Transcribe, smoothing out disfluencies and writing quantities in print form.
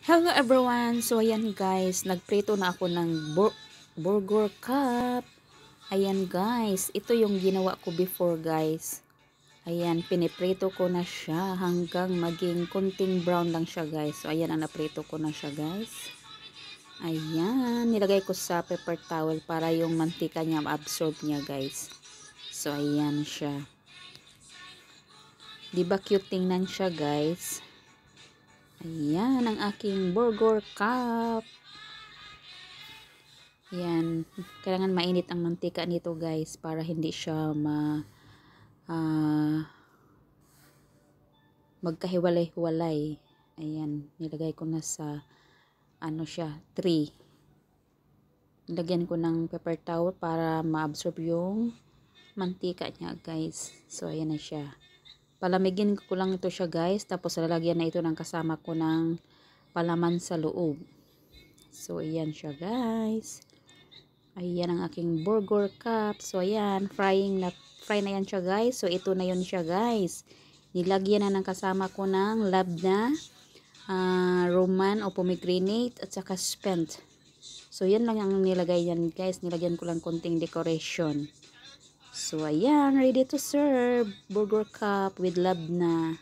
Hello everyone! So ayan guys, nagprito na ako ng burger cup. Ayan guys, ito yung ginawa ko before guys. Ayan, piniprito ko na siya hanggang maging kunting brown lang siya guys. So ayan, naprito ko na siya guys. Ayan, nilagay ko sa paper towel para yung mantika niya ma-absorb niya guys. So ayan siya. Diba cute tingnan siya guys? Ayan ang aking burger cup. Ayan, kailangan mainit ang mantika nito guys para hindi siya magkahiwalay-hiwalay. Ayan, nilagay ko na sa siya, 3. Nilagyan ko ng paper towel para ma-absorb yung mantika niya guys. So ayan na siya. Palamigin ko lang ito siya guys, tapos lalagyan na ito ng kasama ko ng palaman sa loob. So ayan siya guys. Ayan ang aking burger cup. So ayan, fry na yan siya guys. So ito na yun siya guys. Nilagyan na ng kasama ko ng labna, roman o pomegranate at saka spent. So yan lang ang nilagay yan guys. Nilagyan ko lang konting decoration. So ayan, ready to serve. Burger cup with labna.